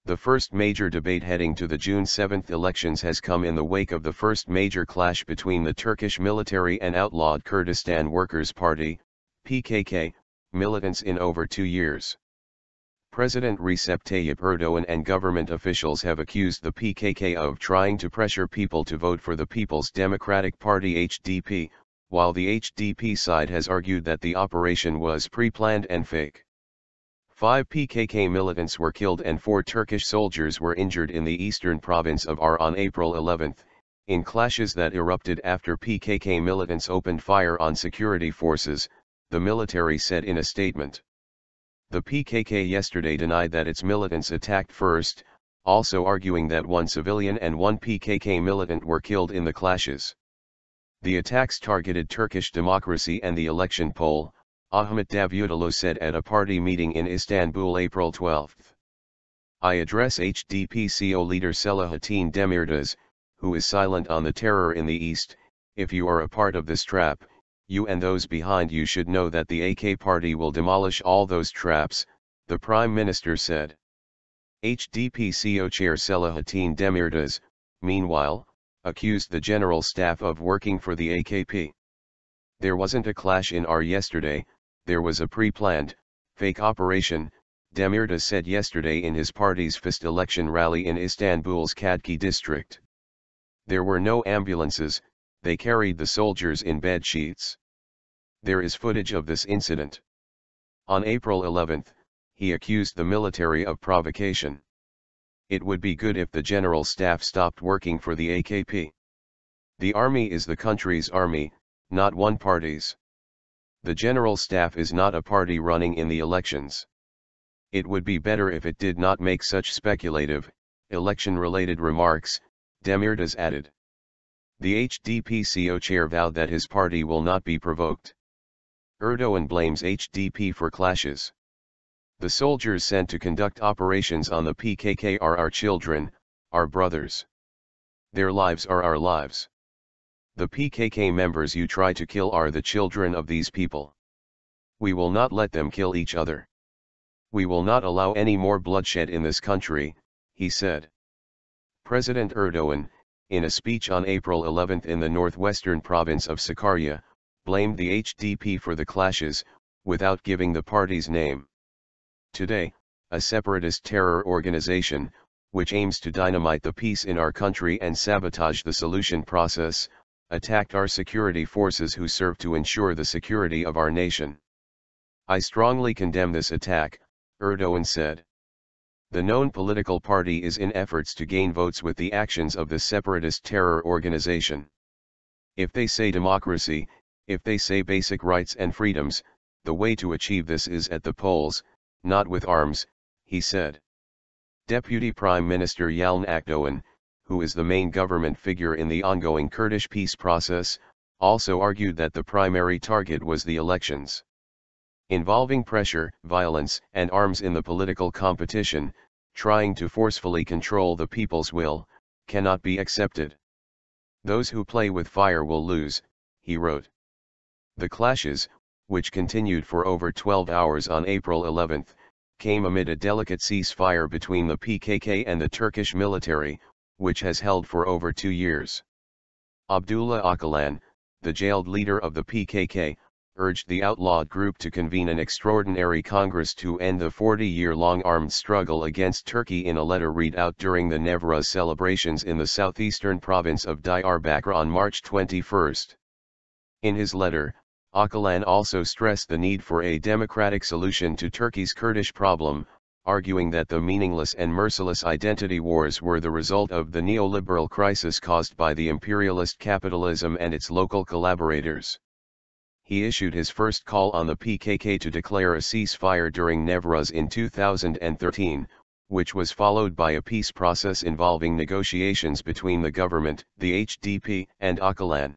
The first major debate heading to the June 7 elections has come in the wake of the first major clash between the Turkish military and outlawed Kurdistan Workers Party, PKK, militants in over 2 years. President Recep Tayyip Erdoğan and government officials have accused the PKK of trying to pressure people to vote for the People's Democratic Party (HDP), while the HDP side has argued that the operation was pre-planned and fake. 5 PKK militants were killed and 4 Turkish soldiers were injured in the eastern province of Ağrı on April 11, in clashes that erupted after PKK militants opened fire on security forces, the military said in a statement. The PKK yesterday denied that its militants attacked first, also arguing that 1 civilian and 1 PKK militant were killed in the clashes. The attacks targeted Turkish democracy and the election poll, Ahmet Davutoğlu said at a party meeting in Istanbul April 12. I address HDP CO leader Selahattin Demirtas, who is silent on the terror in the East. If you are a part of this trap, you and those behind you should know that the AK party will demolish all those traps, the Prime Minister said. HDP CO chair Selahattin Demirtas, meanwhile, accused the General Staff of working for the AKP. There wasn't a clash in Ağrı yesterday, there was a pre-planned, fake operation, Demirtas said yesterday in his party's first election rally in Istanbul's Kadki district. There were no ambulances, they carried the soldiers in bed sheets. There is footage of this incident. On April 11, he accused the military of provocation. It would be good if the General Staff stopped working for the AKP. The army is the country's army, not one party's. The General Staff is not a party running in the elections. It would be better if it did not make such speculative, election-related remarks, Demirtas added. The HDP CO chair vowed that his party will not be provoked. Erdoğan blames HDP for clashes. The soldiers sent to conduct operations on the PKK are our children, our brothers. Their lives are our lives. The PKK members you try to kill are the children of these people. We will not let them kill each other. We will not allow any more bloodshed in this country, he said. President Erdoğan, in a speech on April 11 in the northwestern province of Sakarya, blamed the HDP for the clashes, without giving the party's name. Today, a separatist terror organization, which aims to dynamite the peace in our country and sabotage the solution process, attacked our security forces who serve to ensure the security of our nation. I strongly condemn this attack, Erdoğan said. The known political party is in efforts to gain votes with the actions of the separatist terror organization. If they say democracy, if they say basic rights and freedoms, the way to achieve this is at the polls, not with arms, he said. Deputy Prime Minister Yalçın Akdoğan, who is the main government figure in the ongoing Kurdish peace process, also argued that the primary target was the elections. Involving pressure, violence, and arms in the political competition, trying to forcefully control the people's will, cannot be accepted. Those who play with fire will lose, he wrote. The clashes, which continued for over 12 hours on April 11, came amid a delicate ceasefire between the PKK and the Turkish military, which has held for over 2 years. Abdullah Öcalan, the jailed leader of the PKK, urged the outlawed group to convene an extraordinary Congress to end the 40-year-long armed struggle against Turkey in a letter read out during the Nevruz celebrations in the southeastern province of Diyarbakır on March 21. In his letter, Öcalan also stressed the need for a democratic solution to Turkey's Kurdish problem, arguing that the meaningless and merciless identity wars were the result of the neoliberal crisis caused by the imperialist capitalism and its local collaborators. He issued his first call on the PKK to declare a ceasefire during Nevruz in 2013, which was followed by a peace process involving negotiations between the government, the HDP, and Öcalan.